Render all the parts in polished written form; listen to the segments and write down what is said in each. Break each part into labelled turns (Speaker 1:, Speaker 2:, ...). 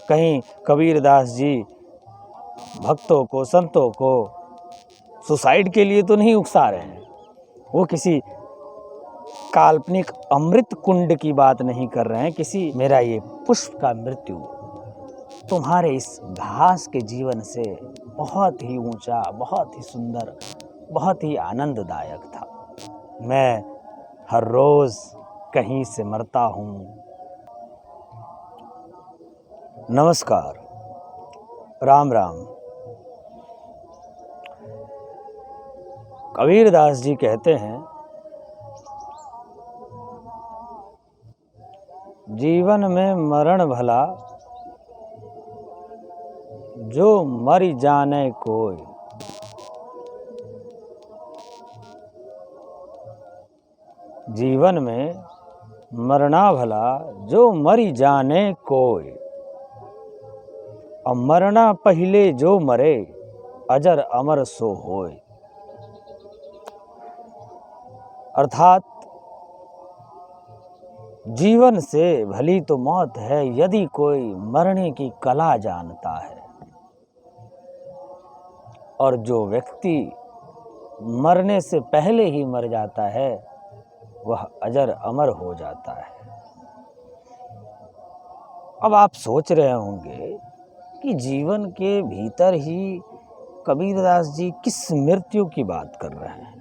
Speaker 1: कहीं कबीरदास जी भक्तों को, संतों को सुसाइड के लिए तो नहीं उकसा रहे हैं। वो किसी काल्पनिक अमृत कुंड की बात नहीं कर रहे हैं, किसी मेरा ये पुष्प का मृत्यु तुम्हारे इस घास के जीवन से बहुत ही ऊंचा, बहुत ही सुंदर, बहुत ही आनंददायक था। मैं हर रोज कहीं से मरता हूँ। नमस्कार, राम राम। कबीरदास जी कहते हैं, जीवन में मरण भला जो मरि जाने कोई। जीवन में मरना भला जो मरि जाने कोई, और मरना पहले जो मरे अजर अमर सो होय। अर्थात जीवन से भली तो मौत है यदि कोई मरने की कला जानता है, और जो व्यक्ति मरने से पहले ही मर जाता है वह अजर अमर हो जाता है। अब आप सोच रहे होंगे कि जीवन के भीतर ही कबीरदास जी किस मृत्यु की बात कर रहे हैं।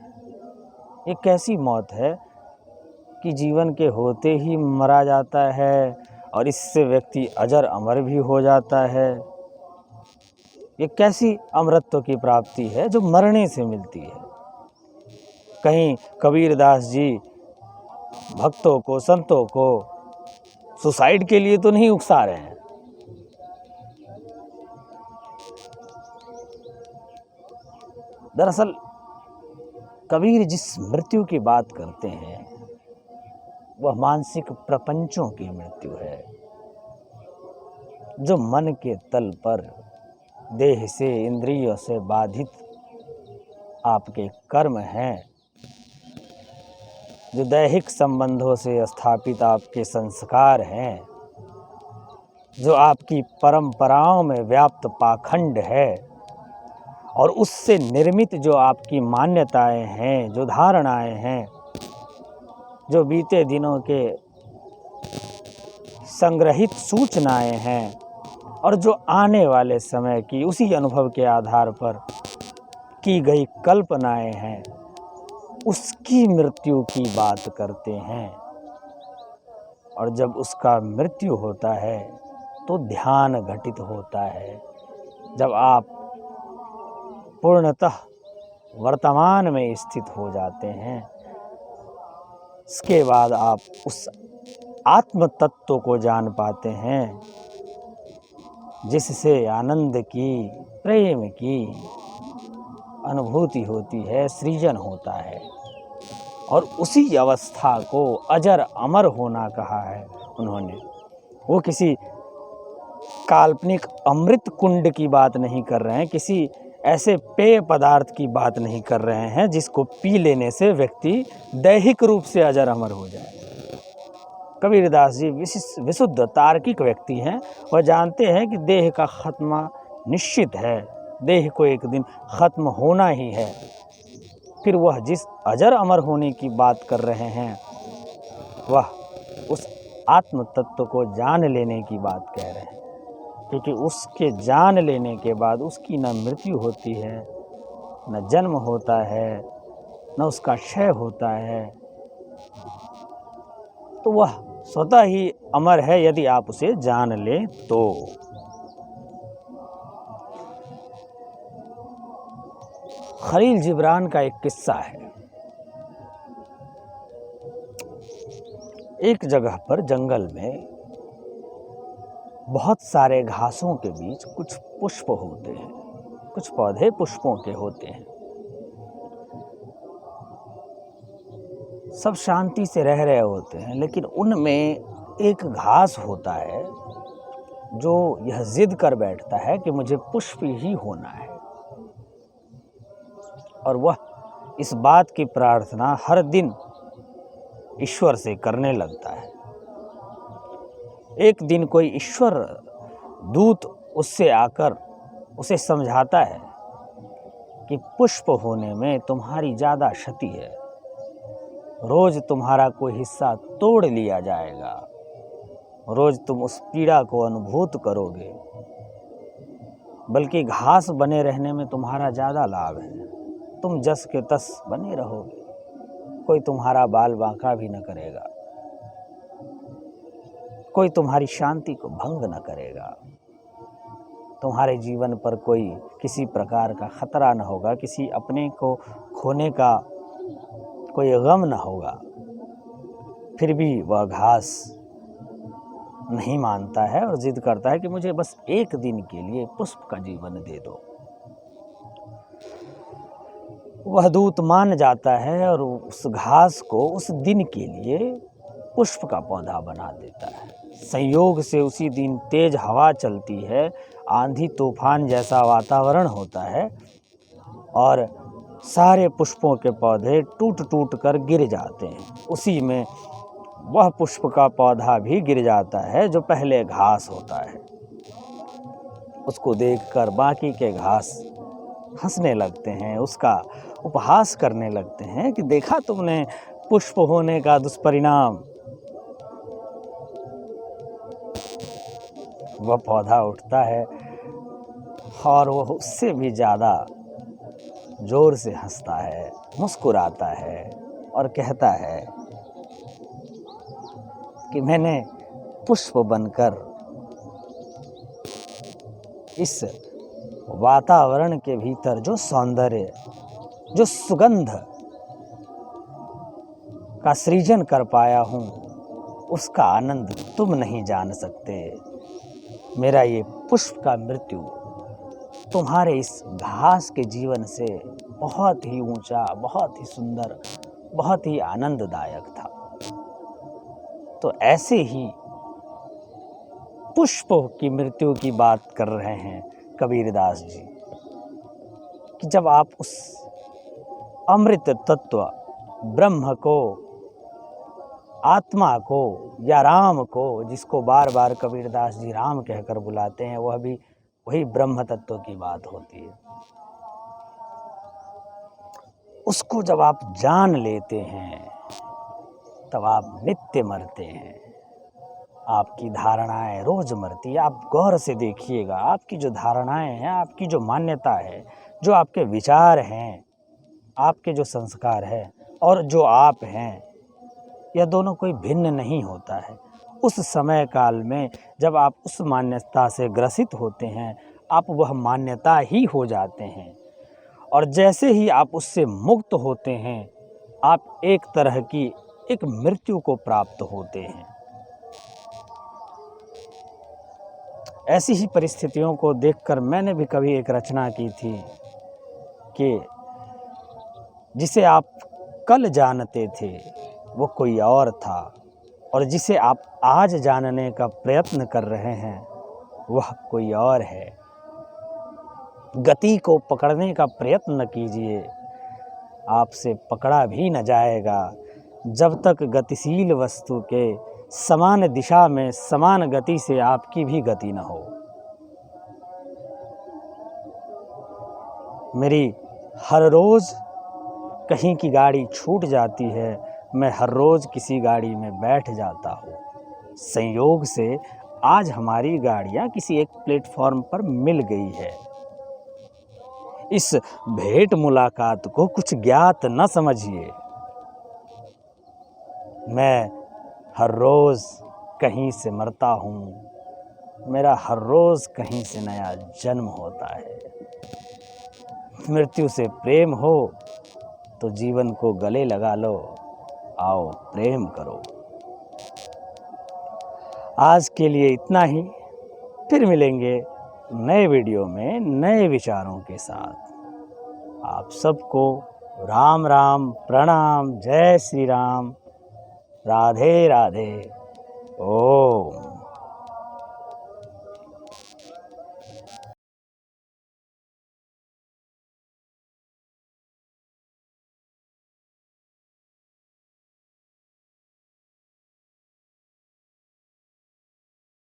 Speaker 1: ये कैसी मौत है कि जीवन के होते ही मरा जाता है और इससे व्यक्ति अजर अमर भी हो जाता है। ये कैसी अमरत्व की प्राप्ति है जो मरने से मिलती है। कहीं कबीरदास जी भक्तों को, संतों को सुसाइड के लिए तो नहीं उकसा रहे हैं। दरअसल कबीर जिस मृत्यु की बात करते हैं वह मानसिक प्रपंचों की मृत्यु है, जो मन के तल पर देह से, इंद्रियों से बाधित आपके कर्म हैं, जो दैहिक संबंधों से स्थापित आपके संस्कार हैं, जो आपकी परंपराओं में व्याप्त पाखंड है, और उससे निर्मित जो आपकी मान्यताएं हैं, जो धारणाएं हैं, जो बीते दिनों के संग्रहित सूचनाएं हैं, और जो आने वाले समय की उसी अनुभव के आधार पर की गई कल्पनाएं हैं, उसकी मृत्यु की बात करते हैं। और जब उसका मृत्यु होता है तो ध्यान घटित होता है। जब आप पूर्णतः वर्तमान में स्थित हो जाते हैं, इसके बाद आप उस आत्म तत्व को जान पाते हैं जिससे आनंद की, प्रेम की अनुभूति होती है, सृजन होता है। और उसी अवस्था को अजर अमर होना कहा है उन्होंने। वो किसी काल्पनिक अमृत कुंड की बात नहीं कर रहे हैं, किसी ऐसे पेय पदार्थ की बात नहीं कर रहे हैं जिसको पी लेने से व्यक्ति दैहिक रूप से अजर अमर हो जाए। कबीरदास जी विशुद्ध तार्किक व्यक्ति हैं। वह जानते हैं कि देह का खत्मा निश्चित है, देह को एक दिन खत्म होना ही है। फिर वह जिस अजर अमर होने की बात कर रहे हैं वह उस आत्म तत्व को जान लेने की बात कह रहे हैं, क्योंकि उसके जान लेने के बाद उसकी न मृत्यु होती है, न जन्म होता है, न उसका क्षय होता है। तो वह स्वतः ही अमर है यदि आप उसे जान लें तो। खलील जिब्रान का एक किस्सा है। एक जगह पर जंगल में बहुत सारे घासों के बीच कुछ पुष्प होते हैं, कुछ पौधे पुष्पों के होते हैं। सब शांति से रह रहे होते हैं, लेकिन उनमें एक घास होता है जो यह जिद कर बैठता है कि मुझे पुष्प ही होना है, और वह इस बात की प्रार्थना हर दिन ईश्वर से करने लगता है। एक दिन कोई ईश्वर दूत उससे आकर उसे समझाता है कि पुष्प होने में तुम्हारी ज़्यादा क्षति है, रोज तुम्हारा कोई हिस्सा तोड़ लिया जाएगा, रोज तुम उस पीड़ा को अनुभूत करोगे, बल्कि घास बने रहने में तुम्हारा ज़्यादा लाभ है। तुम जस के तस बने रहोगे, कोई तुम्हारा बाल बांका भी न करेगा, कोई तुम्हारी शांति को भंग न करेगा, तुम्हारे जीवन पर कोई किसी प्रकार का खतरा न होगा, किसी अपने को खोने का कोई गम न होगा। फिर भी वह घास नहीं मानता है और जिद करता है कि मुझे बस एक दिन के लिए पुष्प का जीवन दे दो। वह दूत मान जाता है और उस घास को उस दिन के लिए पुष्प का पौधा बना देता है। संयोग से उसी दिन तेज हवा चलती है, आंधी तूफान जैसा वातावरण होता है और सारे पुष्पों के पौधे टूट टूट कर गिर जाते हैं। उसी में वह पुष्प का पौधा भी गिर जाता है जो पहले घास होता है। उसको देखकर बाकी के घास हंसने लगते हैं, उसका उपहास करने लगते हैं कि देखा तुमने पुष्प होने का दुष्परिणाम। वह पौधा उठता है और वह उससे भी ज़्यादा जोर से हंसता है, मुस्कुराता है और कहता है कि मैंने पुष्प बनकर इस वातावरण के भीतर जो सौंदर्य, जो सुगंध का सृजन कर पाया हूँ, उसका आनंद तुम नहीं जान सकते। मेरा ये पुष्प का मृत्यु तुम्हारे इस घास के जीवन से बहुत ही ऊंचा, बहुत ही सुंदर, बहुत ही आनंददायक था। तो ऐसे ही पुष्प की मृत्यु की बात कर रहे हैं कबीरदास जी कि जब आप उस अमृत तत्व ब्रह्म को, आत्मा को या राम को, जिसको बार बार कबीरदास जी राम कहकर बुलाते हैं, वह भी वही ब्रह्म तत्व की बात होती है। उसको जब आप जान लेते हैं तब आप नित्य मरते हैं। आपकी धारणाएं रोज मरती है। आप गौर से देखिएगा, आपकी जो धारणाएं हैं, आपकी जो मान्यता है, जो आपके विचार हैं, आपके जो संस्कार हैं और जो आप हैं, यह दोनों कोई भिन्न नहीं होता है। उस समय काल में जब आप उस मान्यता से ग्रसित होते हैं, आप वह मान्यता ही हो जाते हैं और जैसे ही आप उससे मुक्त होते हैं, आप एक तरह की एक मृत्यु को प्राप्त होते हैं। ऐसी ही परिस्थितियों को देखकर मैंने भी कभी एक रचना की थी कि जिसे आप कल जानते थे वो कोई और था और जिसे आप आज जानने का प्रयत्न कर रहे हैं वह कोई और है। गति को पकड़ने का प्रयत्न कीजिए, आपसे पकड़ा भी न जाएगा जब तक गतिशील वस्तु के समान दिशा में समान गति से आपकी भी गति न हो। मेरी हर रोज़ कहीं की गाड़ी छूट जाती है, मैं हर रोज़ किसी गाड़ी में बैठ जाता हूँ। संयोग से आज हमारी गाड़ियाँ किसी एक प्लेटफॉर्म पर मिल गई है। इस भेंट मुलाकात को कुछ ज्ञात न समझिए। मैं हर रोज़ कहीं से मरता हूँ, मेरा हर रोज़ कहीं से नया जन्म होता है। मृत्यु से प्रेम हो तो जीवन को गले लगा लो, आओ प्रेम करो। आज के लिए इतना ही, फिर मिलेंगे नए वीडियो में नए विचारों के साथ। आप सबको राम राम, प्रणाम, जय श्री राम, राधे राधे, ओम।